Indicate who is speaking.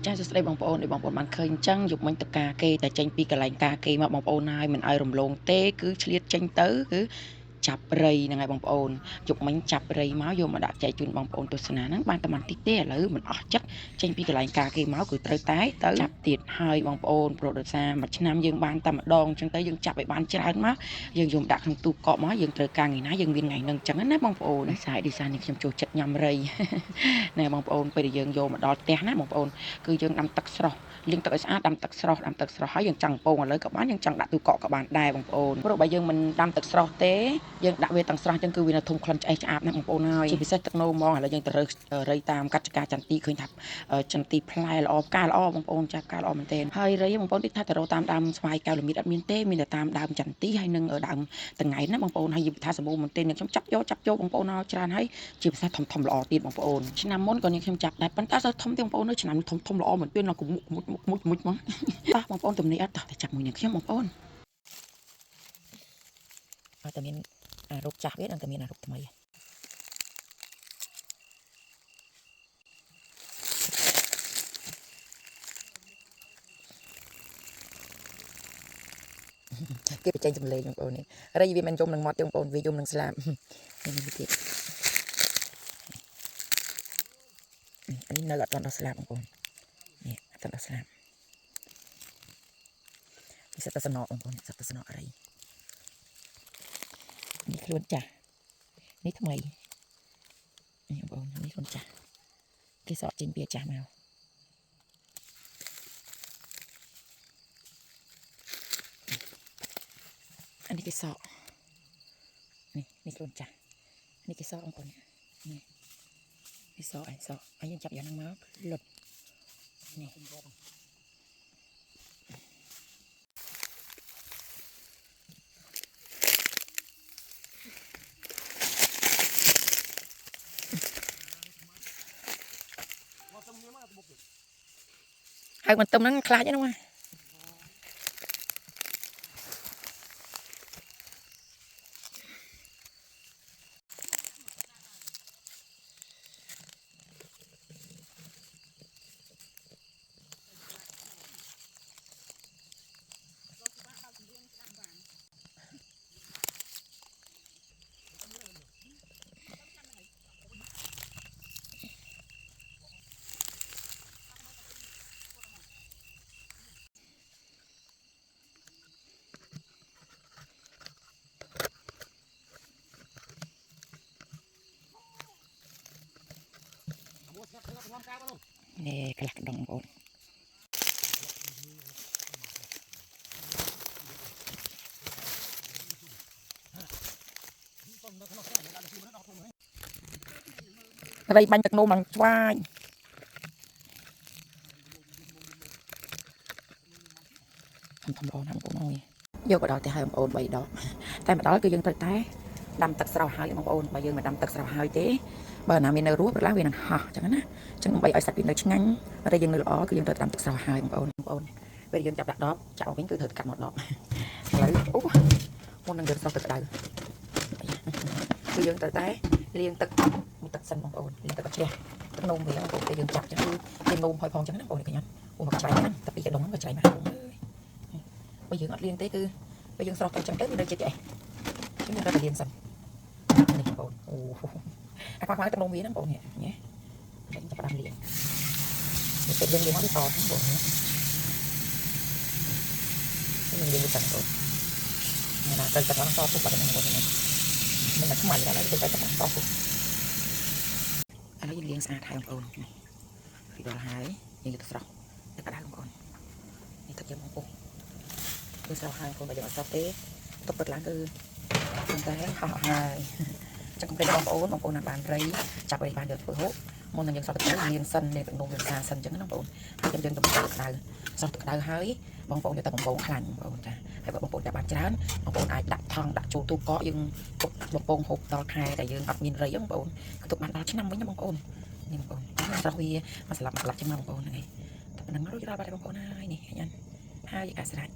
Speaker 1: ចាសួស្តីបងប្អូនបងប្អូនបានឃើញអញ្ចឹងយប់មិញទៅការគេតែចេញពីកន្លែងការគេមកបងប្អូនហើយមិនឲ្យរំលងទេគឺឆ្លៀតចេញទៅគឺចាប់រៃហ្នឹងហើយបងប្អូនយប់មិញចាប់រៃមកយកមកដាក់ចែកជូនបងប្អូនទស្សនាហ្នឹងបានតែបន្តិចទេឥឡូវមិនអស់ចិត្តចេញពីកន្លែងការគេមកគឺត្រូវតែទៅចាប់ទៀតហើយបងប្អូនប្រូដោយសារមួយឆ្នាំយើងបានតែម្ដងអញ្ចឹងទៅយើងចាប់ឲ្យបានច្រើនមកយើងយកដាក់ក្នុងទូកក់មកយើងត្រូវការថ្ងៃណាយើងមានថ្ងៃហ្នឹងអញ្ចឹងណាបងប្អូនដោយសារនេះខ្ញុំចូលចិត្តញ៉ាំរៃណែបងប្អូនពេលដែលយើងយកមកដល់ផ្ទះណាបងប្អូនគឺយើងដាំទឹកស្រស់លាងទឹកឲ្យស្អាតដាំទឹកស្រស់ហើយយើងចង់ពងឥឡូវក៏បានយើងចង់ដាក់ទូកក់ក៏បានដែរបងប្អូនព្រោះបើយើងមិនដាំទឹកស្រស់ទេយើងដាក់វាទាំងស្រស់ចឹងគឺវានៅធំក្លិនឆ្អេះឆ្អាបណាស់បងប្អូនហើយជាពិសេសទឹកនោមហ្មងឥឡូវយើងទៅរើសរៃតាមកាត់ចការចន្ទីឃើញថាចន្ទីផ្លែល្អផ្កាល្អបងប្អូនចាស់ផ្កាល្អមែនទែនហើយរៃបងប្អូនទីថាទៅរកតាមដើមស្វាយកែវល្មៀតអត់មានទេមានតែតាមដើមចន្ទីហើយនឹងដើមតង្ហែនណាបងប្អូនហើយយើងថាសម្បូរមែនទែនខ្ញុំចាប់យកបងប្អូនឲ្យច្រើនហើយជាពិសេសធំល្អទៀតបងប្អូនឆ្នាំមុនក៏ខ្ញុំចាប់ដែរប៉ុន្តែទៅធំទេបងប្អូននៅឆ្នាំនេះធំល្អមែនទែនដល់កុំមុជហ្មងតោះបងប្អូនទំនេរអត់តោះតែចាប់មួយនឹងខ្ញុំបងប្អូនអត់តែមានអារូបចាស់វានឹងតែមានអារូបថ្មីគេបញ្ចេញចម្លេងបងប្អូននេះរៃវាមិនយំនឹងមាត់ទេបងប្អូនវាយំនឹងស្លាបនេះទៀតអានេះនៅអត់ដល់ស្លាបបងប្អូននេះអត់ដល់ស្លាបនេះសិតតែសំណក់បងប្អូនសិតតែសំណក់រៃនេះខ្លួនចាស់នេះថ្មីនេះបងប្អូននេះខ្លួនចាស់គេសក់ចេញពីចាស់មកអានេះគេសក់នេះខ្លួនចាស់នេះគេសក់បងប្អូននេះសក់អញយើងចាប់យ៉ាងហ្នឹងមកលុតនេះហើយមិនទំហ្នឹងខ្លាចហ្នឹងមកនេះខ្លះដងបងប្អូនរៃបាញ់ទឹកនោមឡើងស្វាយធំល្អណាស់បងប្អូនអើយយកទៅដល់ផ្ទះហើយបងប្អូន3ដងតែមកដល់គឺយើងត្រូវតែដាំទឹកស្រស់ហើយបងប្អូនបើយើងមិនដាំទឹកស្រស់ហើយទេបើណាមាននៅរស់ប្រឡាវានឹងហោះអញ្ចឹងណាអញ្ចឹងដើម្បីឲ្យសាច់វានៅឆ្ងាញ់តែយើងនៅល្អគឺយើងត្រូវដាំទឹកស្រស់ហើយបងប្អូនពេលយើងចាប់ដាក់ដបចាក់មកវិញគឺត្រូវកាត់មកដបឥឡូវអូមុននឹងយើងស្រស់ទឹកក្តៅគឺយើងត្រូវតែលាងទឹកមួយទឹកសិនបងប្អូនលាងទឹកឲ្យជ្រះទឹកនោមវាបងប្អូនពេលយើងចាប់អញ្ចឹងគឺលាងនោមហុយផងអញ្ចឹងណាបងប្អូនឃើញអត់អូមកច្រៃហ្នឹងតែពីកដុំហ្នឹងមកច្រៃមកបងអើយបើយើងអត់លាងទេគឺពេលយើងស្រស់ទៅអញ្ចឹងទៅវានៅចិត្តឯងអញ្ចឹងយើងត្រូវតែលាងសិននេះបងប្អូនអូអាខ្វះទឹកនោមវាហ្នឹងបងប្អូននេះញ៉េយើងចាប់ដាក់លាងពេលយើងលាងមកវាតហ្នឹងបងនេះយើងលាងវាសិនបងនេះណាត្រូវទឹកហ្នឹងសពុះបាត់ហ្នឹងបងនេះមិនតែខ្មៅដែរទៅទឹកហ្នឹងសពុះឥឡូវយើងលាងស្អាតហើយបងប្អូនពីដល់ហើយយើងយកទៅស្រស់ទឹកក្តៅបងប្អូននេះទឹកយើងបងប្អូនគឺស្រស់ហើយបងប្អូនបើយើងអត់ស្រស់ទេទុកទឹកឡើងគឺប៉ុន្តែហោះហើយចឹងកុំភ្លេចបងប្អូនណាបានរៃចាប់ឲ្យបានយកធ្វើហូបមុននឹងយើងស្រស់ទឹកក្តៅលាងសិននេះទឹកនោមវាស្អាតសិនចឹងណាបងប្អូនហើយយើងទៅទឹកក្តៅស្រស់ទឹកក្តៅហើយបងប្អូនយកទៅបំពងខ្លាញ់បងប្អូនចាហើយបើបងប្អូនចាប់បានច្រើនបងប្អូនអាចដាក់ថង់ដាក់ចូលទូកកយើងទុកបំពងហូបដល់ខែតែយើងអត់មានរៃបងប្អូនគឺទុកបានដល់ឆ្នាំវិញណាបងប្អូននេះបងប្អូនស្រស់វាមកស្លាប់ចឹងមកបងប្អូនហ្នឹងឯងតែប៉ុណ្្នឹងរួចដល់បាត់បងប្អូនហើយនេះឃើញអត់ហើយអាស្រេច